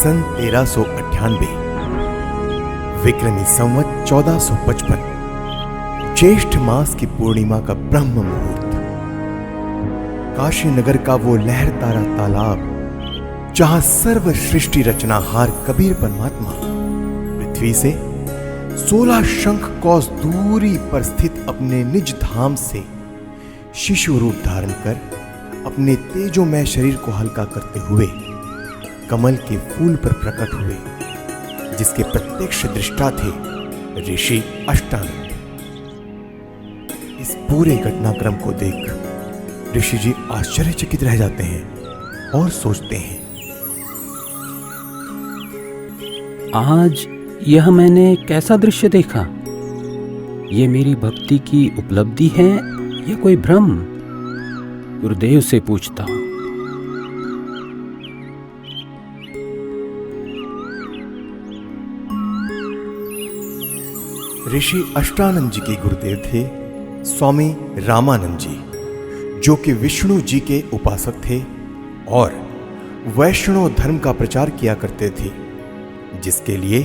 सन 1398, विक्रमी संवत 1455, ज्येष्ठ मास की पूर्णिमा का ब्रह्म मुहूर्त, काशी नगर का वो लहरतारा तालाब जहां सर्व सृष्टि रचनाहार कबीर परमात्मा पृथ्वी से 16 शंख कौस दूरी पर स्थित अपने निज धाम से शिशु रूप धारण कर अपने तेजोमय शरीर को हल्का करते हुए कमल के फूल पर प्रकट हुए, जिसके प्रत्यक्ष दृष्टा थे ऋषि अष्टानंद। इस पूरे घटनाक्रम को देख ऋषि जी आश्चर्यचकित रह जाते हैं और सोचते हैं, आज यह मैंने कैसा दृश्य देखा? ये मेरी भक्ति की उपलब्धि है या कोई भ्रम? गुरुदेव से पूछता हूं। ऋषि अष्टानंद जी के गुरुदेव थे स्वामी रामानंद जी, जो कि विष्णु जी के उपासक थे और वैष्णव धर्म का प्रचार किया करते थे, जिसके लिए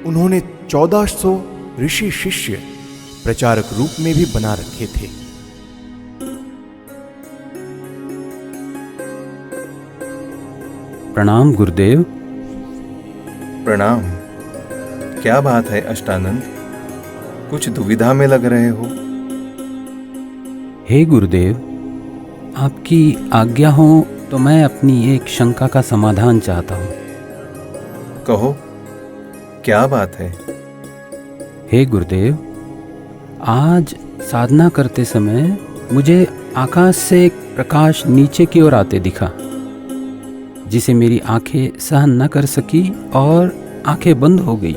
उन्होंने 1400 ऋषि शिष्य प्रचारक रूप में भी बना रखे थे। प्रणाम गुरुदेव। प्रणाम। क्या बात है अष्टानंद, कुछ दुविधा में लग रहे हो? हे गुरुदेव, आपकी आज्ञा हो तो मैं अपनी एक शंका का समाधान चाहता हूँ। कहो, क्या बात है? हे गुरुदेव, आज साधना करते समय मुझे आकाश से एक प्रकाश नीचे की ओर आते दिखा, जिसे मेरी आंखें सहन न कर सकी और आंखें बंद हो गई,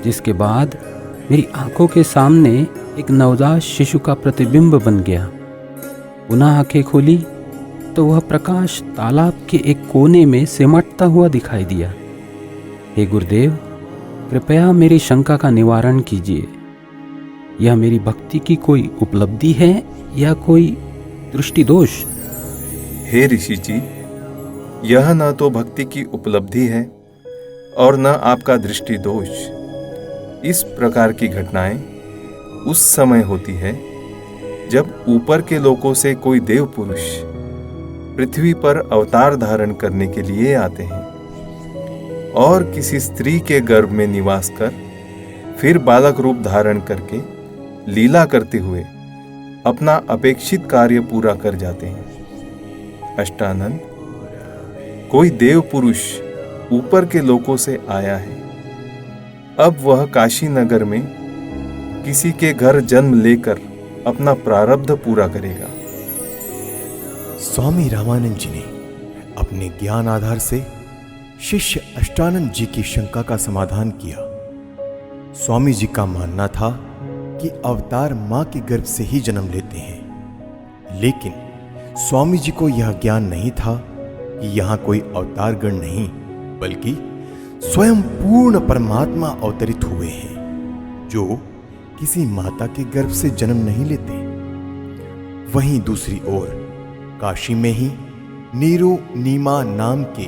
जिसके बाद मेरी आंखों के सामने एक नवजात शिशु का प्रतिबिंब बन गया। पुनः आंखें खोली तो वह प्रकाश तालाब के एक कोने में सिमटता हुआ दिखाई दिया। हे गुरुदेव, कृपया मेरी शंका का निवारण कीजिए। यह मेरी भक्ति की कोई उपलब्धि है या कोई दृष्टि दोष? हे ऋषि जी, यह न तो भक्ति की उपलब्धि है और न आपका दृष्टि दोष। इस प्रकार की घटनाएं उस समय होती है जब ऊपर के लोकों से कोई देव पुरुष पृथ्वी पर अवतार धारण करने के लिए आते हैं और किसी स्त्री के गर्भ में निवास कर फिर बालक रूप धारण करके लीला करते हुए अपना अपेक्षित कार्य पूरा कर जाते हैं। अष्टानंद, कोई देव पुरुष ऊपर के लोकों से आया है। अब वह काशी नगर में किसी के घर जन्म लेकर अपना प्रारब्ध पूरा करेगा। स्वामी रामानंद जी ने अपने ज्ञान आधार से शिष्य अष्टानंद जी की शंका का समाधान किया। स्वामी जी का मानना था कि अवतार मां के गर्भ से ही जन्म लेते हैं, लेकिन स्वामी जी को यह ज्ञान नहीं था कि यहां कोई अवतार गण नहीं, बल्कि स्वयं पूर्ण परमात्मा अवतरित हुए हैं, जो किसी माता के गर्भ से जन्म नहीं लेते। वहीं दूसरी ओर काशी में ही नीरू नीमा नाम के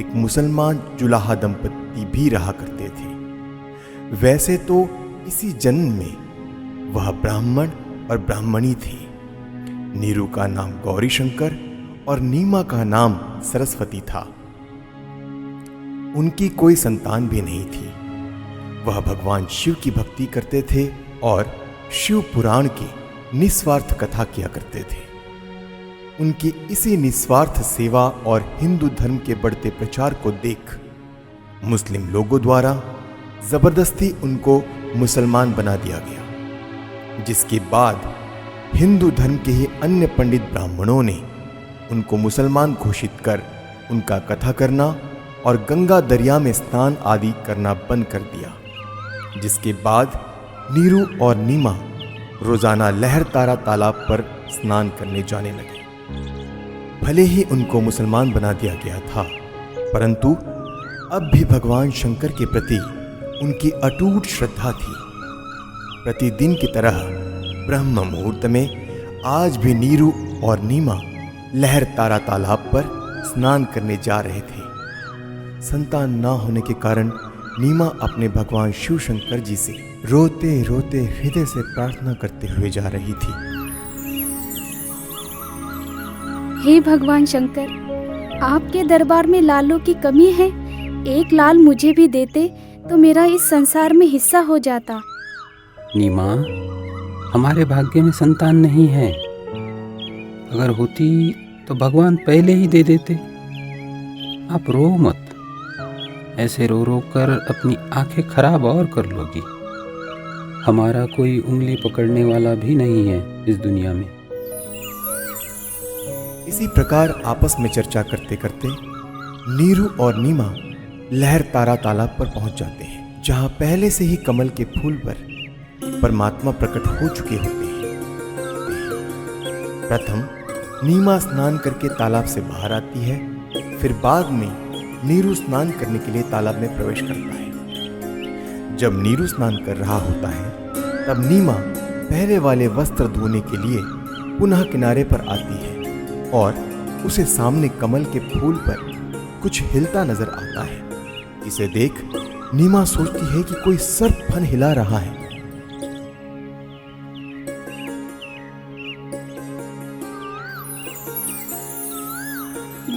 एक मुसलमान जुलाहा दंपति भी रहा करते थे। वैसे तो इसी जन्म में वह ब्राह्मण और ब्राह्मणी थी। नीरू का नाम गौरी शंकर और नीमा का नाम सरस्वती था। उनकी कोई संतान भी नहीं थी। वह भगवान शिव की भक्ति करते थे और शिव पुराण की निस्वार्थ कथा किया करते थे। उनकी इसी निस्वार्थ सेवा और हिंदू धर्म के बढ़ते प्रचार को देख मुस्लिम लोगों द्वारा जबरदस्ती उनको मुसलमान बना दिया गया, जिसके बाद हिंदू धर्म के ही अन्य पंडित ब्राह्मणों ने उनको मुसलमान घोषित कर उनका कथा करना और गंगा दरिया में स्नान आदि करना बंद कर दिया, जिसके बाद नीरू और नीमा रोजाना लहरतारा तालाब पर स्नान करने जाने लगे। भले ही उनको मुसलमान बना दिया गया था, परंतु अब भी भगवान शंकर के प्रति उनकी अटूट श्रद्धा थी। प्रतिदिन की तरह ब्रह्म मुहूर्त में आज भी नीरू और नीमा लहरतारा तालाब पर स्नान करने जा रहे थे। संतान ना होने के कारण नीमा अपने भगवान शिव शंकर जी से रोते रोते हृदय से प्रार्थना करते हुए जा रही थी। हे भगवान शंकर, आपके दरबार में लालों की कमी है। एक लाल मुझे भी देते तो मेरा इस संसार में हिस्सा हो जाता। नीमा, हमारे भाग्य में संतान नहीं है। अगर होती तो भगवान पहले ही दे देते। आप रो मत। ऐसे रो रो कर अपनी आंखें खराब और कर लोगी। हमारा कोई उंगली पकड़ने वाला भी नहीं है इस दुनिया में। इसी प्रकार आपस में चर्चा करते करते नीरू और नीमा लहर तारा तालाब पर पहुंच जाते हैं, जहां पहले से ही कमल के फूल पर परमात्मा प्रकट हो चुके होते हैं। प्रथम नीमा स्नान करके तालाब से बाहर आती है, फिर बाद में नीरू स्नान करने के लिए तालाब में प्रवेश करता है। जब नीरू स्नान कर रहा होता है तब नीमा पहले वाले वस्त्र धोने के लिए पुनः किनारे पर आती है और उसे सामने कमल के फूल पर कुछ हिलता नजर आता है। इसे देख नीमा सोचती है कि कोई सर्प फन हिला रहा है।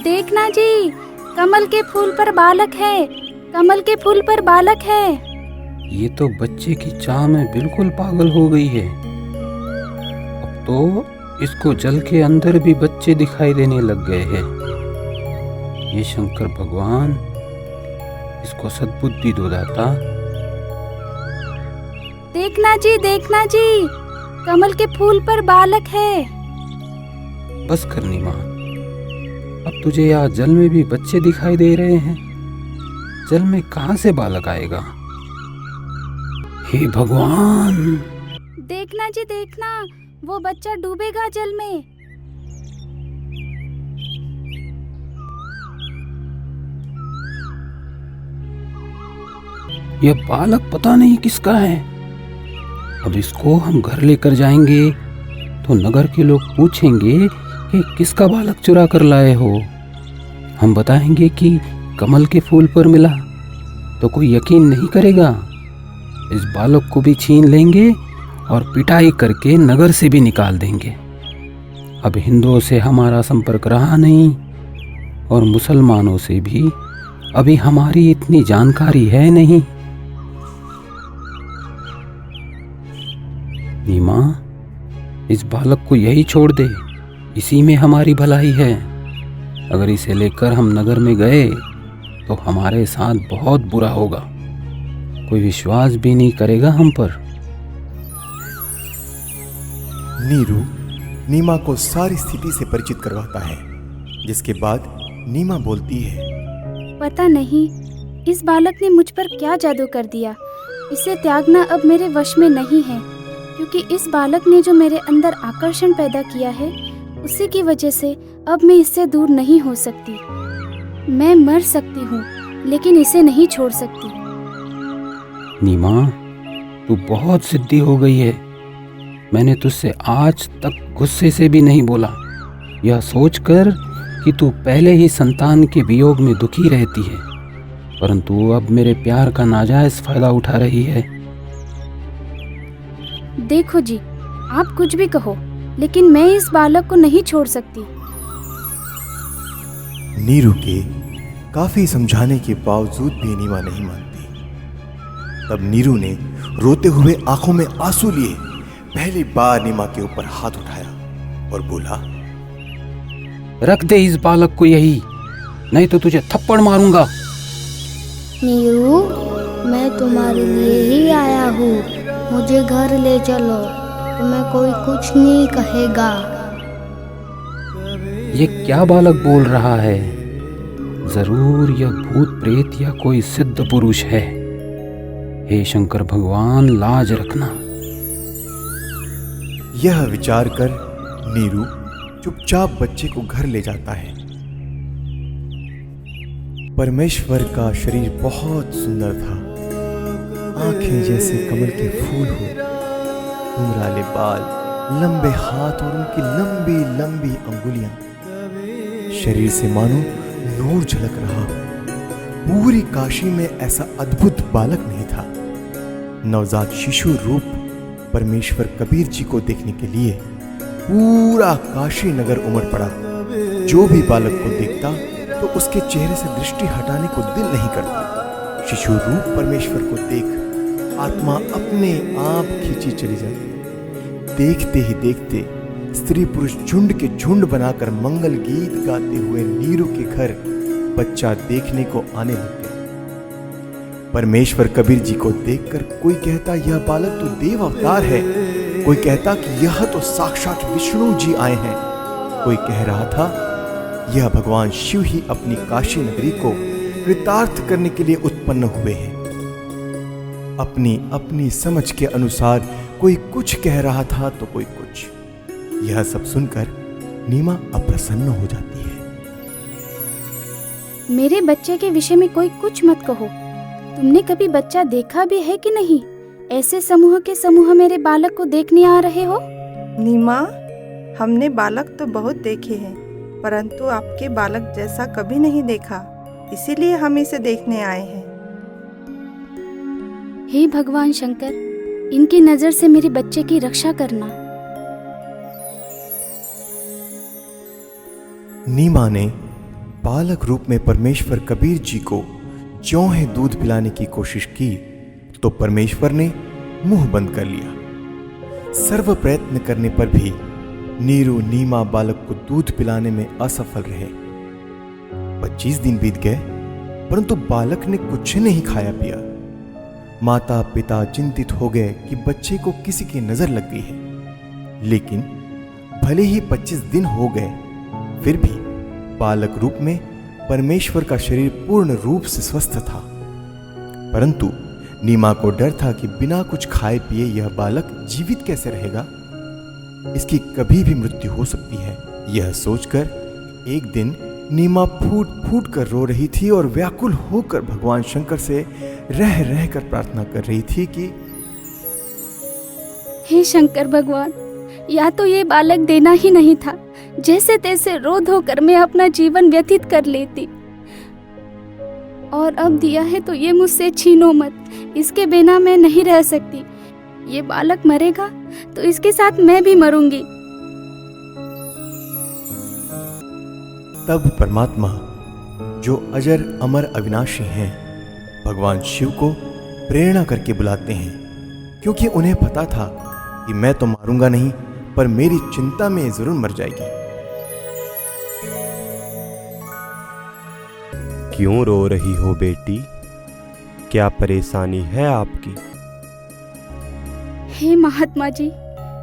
देखना जी, कमल के फूल पर बालक है। कमल के फूल पर बालक है। ये तो बच्चे की चाह में बिल्कुल पागल हो गई है। अब तो इसको जल के अंदर भी बच्चे दिखाई देने लग गए हैं। ये शंकर भगवान, इसको सद्बुद्धि दो दाता। देखना जी, कमल के फूल पर बालक है। बस कर नीमा, अब तुझे यहाँ जल में भी बच्चे दिखाई दे रहे हैं। जल में कहाँ से बालक आएगा? हे भगवान! देखना जी, देखना, वो बच्चा डूबेगा जल में। यह बालक पता नहीं किसका है। अब इसको हम घर लेकर जाएंगे तो नगर के लोग पूछेंगे कि किसका बालक चुरा कर लाए हो। हम बताएंगे कि कमल के फूल पर मिला तो कोई यकीन नहीं करेगा। इस बालक को भी छीन लेंगे और पिटाई करके नगर से भी निकाल देंगे। अब हिंदुओं से हमारा संपर्क रहा नहीं और मुसलमानों से भी अभी हमारी इतनी जानकारी है नहीं। नीमा, इस बालक को यही छोड़ दे, इसी में हमारी भलाई है। अगर इसे लेकर हम नगर में गए तो हमारे साथ बहुत बुरा होगा। कोई विश्वास भी नहीं करेगा हम पर। नीरू नीमा को सारी स्थिति से परिचित करवाता है, जिसके बाद नीमा बोलती है, पता नहीं इस बालक ने मुझ पर क्या जादू कर दिया। इसे त्यागना अब मेरे वश में नहीं है, क्योंकि इस बालक ने जो मेरे अंदर आकर्षण पैदा किया है, उसी की वजह से अब मैं इससे दूर नहीं हो सकती। मैं मर सकती हूँ लेकिन इसे नहीं छोड़ सकती। नीमा, तू बहुत जिद्दी हो गई है। मैंने तुझसे आज तक गुस्से से भी नहीं बोला, यह सोचकर कि तू पहले ही संतान के वियोग में दुखी रहती है, परंतु अब मेरे प्यार का नाजायज फायदा उठा रही है। देखो जी, आप कुछ भी कहो, लेकिन मैं इस बालक को नहीं छोड़ सकती। नीरू के काफी समझाने के बावजूद भी नीमा नहीं मानती। तब नीरू ने रोते हुए आंखों में आंसू लिए पहली बार नीमा के ऊपर हाथ उठाया और बोला, रख दे इस बालक को यही, नहीं तो तुझे थप्पड़ मारूंगा। नीरू, मैं तुम्हारे लिए ही आया हूँ। मुझे घर ले चलो, तुम्हें कोई कुछ नहीं कहेगा। ये क्या बालक बोल रहा है? जरूर यह भूत प्रेत या कोई सिद्ध पुरुष है। हे शंकर भगवान, लाज रखना। यह विचार कर नीरू चुपचाप बच्चे को घर ले जाता है। परमेश्वर का शरीर बहुत सुंदर था। आंखें जैसे कमल के फूल हो, घुंघराले बाल, लंबे हाथ और उनकी लंबी लंबी अंगुलियां। शरीर से मानो नूर झलक रहा हो। पूरी काशी में ऐसा अद्भुत बालक नहीं था। नवजात शिशु रूप परमेश्वर कबीर जी को देखने के लिए पूरा काशी नगर उमड़ पड़ा। जो भी बालक को देखता तो उसके चेहरे से दृष्टि हटाने को दिल नहीं करता। शिशु रूप परमेश्वर को देख आत्मा अपने आप खींची चली जाती। देखते ही देखते स्त्री पुरुष झुंड के झुंड बनाकर मंगल गीत गाते हुए नीरू के घर बच्चा देखने को आने लग गए। परमेश्वर कबीर जी को देखकर कोई कहता यह बालक तो देव अवतार है, कोई कहता कि यह तो साक्षात विष्णु जी आए हैं, कोई कह रहा था यह भगवान शिव ही अपनी काशी नगरी को कृतार्थ करने के लिए उत्पन्न हुए हैं। अपनी अपनी समझ के अनुसार कोई कुछ कह रहा था तो कोई कुछ। यह सब सुनकर नीमा अप्रसन्न हो जाती है। मेरे बच्चे के विषय में कोई कुछ मत कहो। तुमने कभी बच्चा देखा भी है कि नहीं? ऐसे समूह के समूह मेरे बालक को देखने आ रहे हो? नीमा, हमने बालक तो बहुत देखे हैं, परंतु आपके बालक जैसा कभी नहीं देखा, इसीलिए हम इसे देखने आए हैं। हे भगवान शंकर, इनकी नजर से मेरे बच्चे की रक्षा करना। नीमा ने बालक रूप में परमेश्वर कबीर जी को ज्यों ही दूध पिलाने की कोशिश की तो परमेश्वर ने मुंह बंद कर लिया। सर्व प्रयत्न करने पर भी नीरू नीमा बालक को दूध पिलाने में असफल रहे। 25 दिन बीत गए परंतु बालक ने कुछ नहीं खाया पिया। माता पिता चिंतित हो गए कि बच्चे को किसी की नजर लग गई है। लेकिन भले ही 25 दिन हो गए फिर भी बालक रूप में परमेश्वर का शरीर पूर्ण रूप से स्वस्थ था। परंतु नीमा को डर था कि बिना कुछ खाए पिए यह बालक जीवित कैसे रहेगा, इसकी कभी भी मृत्यु हो सकती है। यह सोचकर एक दिन नीमा फूट फूट कर रो रही थी और व्याकुल होकर भगवान शंकर से रह रह कर प्रार्थना कर रही थी कि हे शंकर भगवान, या तो ये बालक देना ही नहीं था, जैसे तैसे रो धो कर मैं अपना जीवन व्यतीत कर लेती, और अब दिया है तो ये मुझसे छीनो मत, इसके बिना मैं नहीं रह सकती। ये बालक मरेगा तो इसके साथ मैं भी मरूंगी। तब परमात्मा जो अजर अमर अविनाशी हैं भगवान शिव को प्रेरणा करके बुलाते हैं, क्योंकि उन्हें पता था कि मैं तो मारूंगा नहीं पर मेरी चिंता में जरूर मर जाएगी। क्यों रो रही हो बेटी? क्या परेशानी है आपकी? हे महात्मा जी,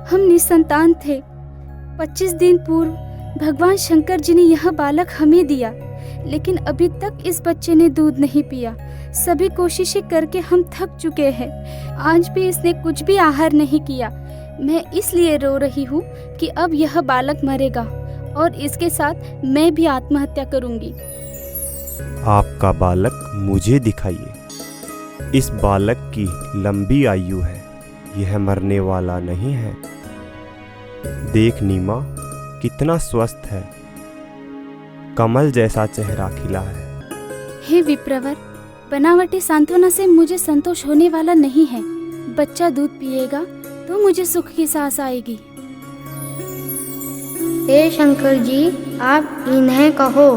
हम निसंतान थे। 25 दिन पूर्व भगवान शंकर जी ने यह बालक हमें दिया, लेकिन अभी तक इस बच्चे ने दूध नहीं पिया। सभी कोशिशें करके हम थक चुके हैं। आज भी इसने कुछ भी आहार नहीं किया। मैं इसलिए रो रही हूँ कि अब यह बालक मरेगा और इसके साथ मैं भी आत्महत्या करूंगी। आपका बालक मुझे दिखाइए। इस बालक की लंबी आयु है, यह मरने वाला नहीं है। देख नीमा, कितना स्वस्थ है, कमल जैसा चेहरा खिला है। हे विप्रवर, बनावटी सांत्वना से मुझे संतोष होने वाला नहीं है। बच्चा दूध पिएगा तो मुझे सुख की सांस आएगी। हे शंकर जी, आप इन्हें कहो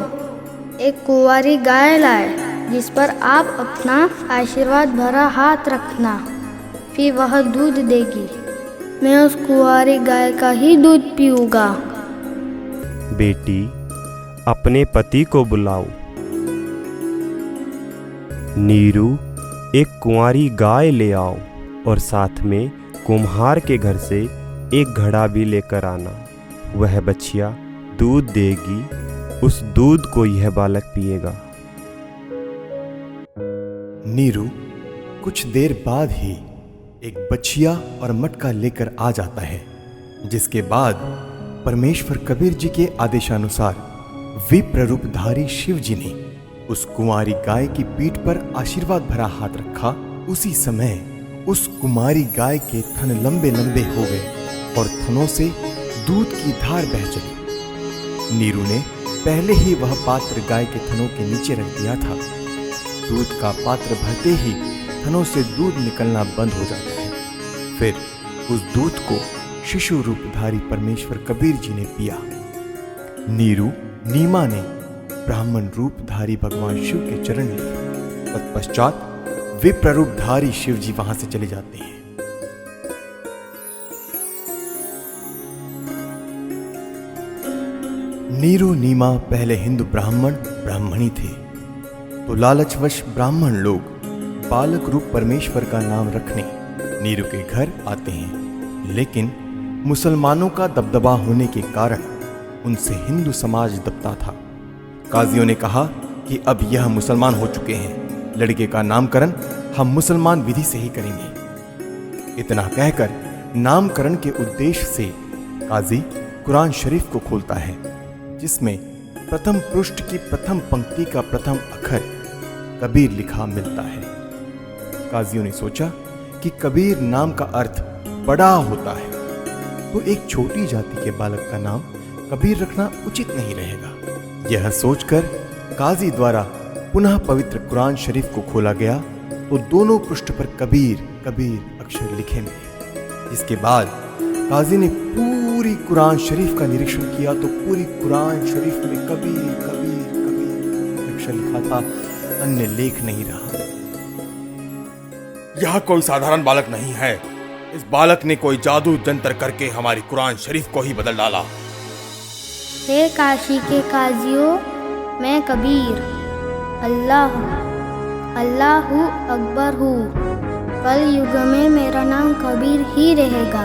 एक कुंवारी गाय लाए, जिस पर आप अपना आशीर्वाद भरा हाथ रखना, फिर वह दूध देगी। मैं उस कुंवारी गाय का ही दूध पीऊंगा। बेटी, अपने पति को बुलाओ। नीरू, एक कुंवारी गाय ले आओ और साथ में कुम्हार के घर से एक घड़ा भी लेकर आना। वह बछिया दूध देगी, उस दूध को यह बालक पिएगा। नीरू कुछ देर बाद ही एक बछिया और मटका लेकर आ जाता है, जिसके बाद परमेश्वर कबीर जी के आदेशानुसार विप्र रूपधारी शिव जी ने उस कुंवारी गाय की पीठ पर आशीर्वाद भरा हाथ रखा। उसी समय उस कुमारी गाय के थन लंबे लंबे हो गए और थनों से दूध की धार बह चली। नीरू ने पहले ही वह पात्र गाय के थनों के नीचे रख दिया था। दूध का पात्र भरते ही थनों से दूध निकलना बंद हो जाता है। फिर उस दूध को शिशु रूपधारी परमेश्वर कबीर जी ने पिया। नीरू नीमा ने ब्राह्मण रूपधारी भगवान शिव के चरण लिए। तत्पश्चात विप्र रूपधारी शिव जी वहां से चले जाते हैं। नीरू नीमा पहले हिंदू ब्राह्मण ब्राह्मणी थे, तो लालचवश ब्राह्मण लोग बालक रूप परमेश्वर का नाम रखने नीरू के घर आते हैं। लेकिन मुसलमानों का दबदबा होने के कारण उनसे हिंदू समाज दबता था। काजियों ने कहा कि अब यह मुसलमान हो चुके हैं, लड़के का नामकरण हम मुसलमान विधि से ही करेंगे। इतना कहकर नामकरण के उद्देश्य से काजी कुरान शरीफ को खोलता है, जिसमें प्रथम पृष्ठ की प्रथम पंक्ति का प्रथम अक्षर कबीर लिखा मिलता है। काजियों ने सोचा कि कबीर नाम का अर्थ बड़ा होता है, तो एक छोटी जाति के बालक का नाम कबीर रखना उचित नहीं रहेगा। यह सोचकर काजी द्वारा पुनः पवित्र कुरान शरीफ को खोला गया, तो दोनों पृष्ठ पर कबीर कबीर अक्षर लिखे मिले। इसके बाद काजी ने पूरी कुरान शरीफ का निरीक्षण किया, तो पूरी कुरान शरीफ में कबीर कबीर कबीर अक्षर लिखा था, अन्य लेख नहीं रहा। यह कोई साधारण बालक नहीं है, इस बालक ने कोई जादू जंतर करके हमारी कुरान शरीफ को ही बदल डाला। हे काशी के काजियों, मैं कबीर अल्लाह अकबर हूँ। कल युग में मेरा नाम कबीर ही रहेगा।